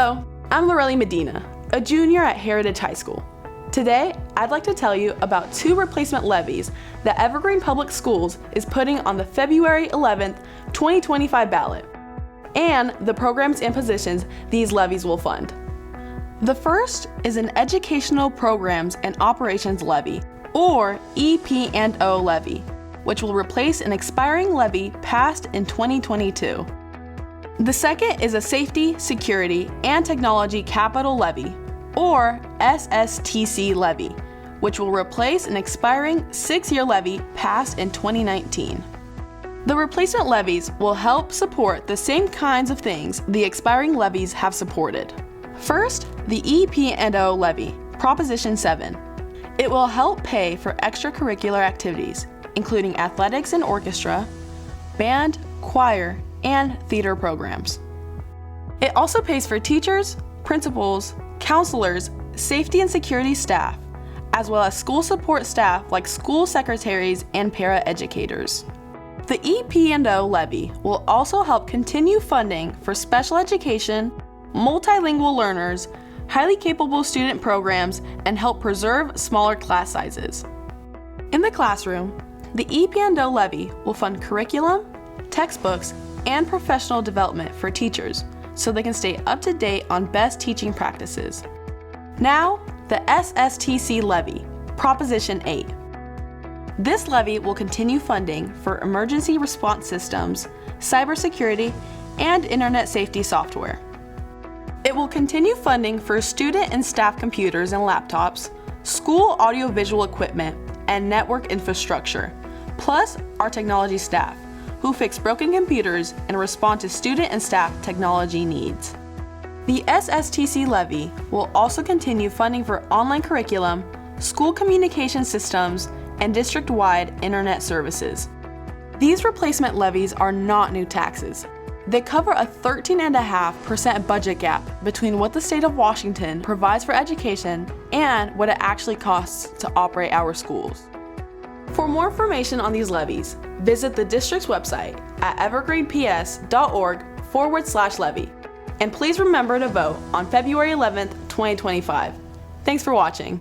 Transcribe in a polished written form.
Hello, I'm Lorelli Medina, a junior at Heritage High School. Today, I'd like to tell you about 2 replacement levies that Evergreen Public Schools is putting on the February 11th, 2025 ballot, and the programs and positions these levies will fund. The first is an Educational Programs and Operations Levy, or EP&O levy, which will replace an expiring levy passed in 2022. The second is a Safety, Security, and Technology Capital Levy, or SSTC levy, which will replace an expiring 6-year levy passed in 2019. The replacement levies will help support the same kinds of things the expiring levies have supported. First, the EP&O levy, Proposition 7. It will help pay for extracurricular activities, including athletics and orchestra, band, choir, and theater programs. It also pays for teachers, principals, counselors, safety and security staff, as well as school support staff like school secretaries and paraeducators. The EP&O levy will also help continue funding for special education, multilingual learners, highly capable student programs, and help preserve smaller class sizes. In the classroom, the EP&O levy will fund curriculum, textbooks, and professional development for teachers so they can stay up to date on best teaching practices. Now, the SSTC levy, Proposition 8. This levy will continue funding for emergency response systems, cybersecurity, and internet safety software. It will continue funding for student and staff computers and laptops, school audiovisual equipment, and network infrastructure, plus our technology staff, who fix broken computers and respond to student and staff technology needs. The SSTC levy will also continue funding for online curriculum, school communication systems, and district-wide internet services. These replacement levies are not new taxes. They cover a 13.5% budget gap between what the state of Washington provides for education and what it actually costs to operate our schools. For more information on these levies, visit the district's website at evergreenps.org/levy. And please remember to vote on February 11th, 2025. Thanks for watching.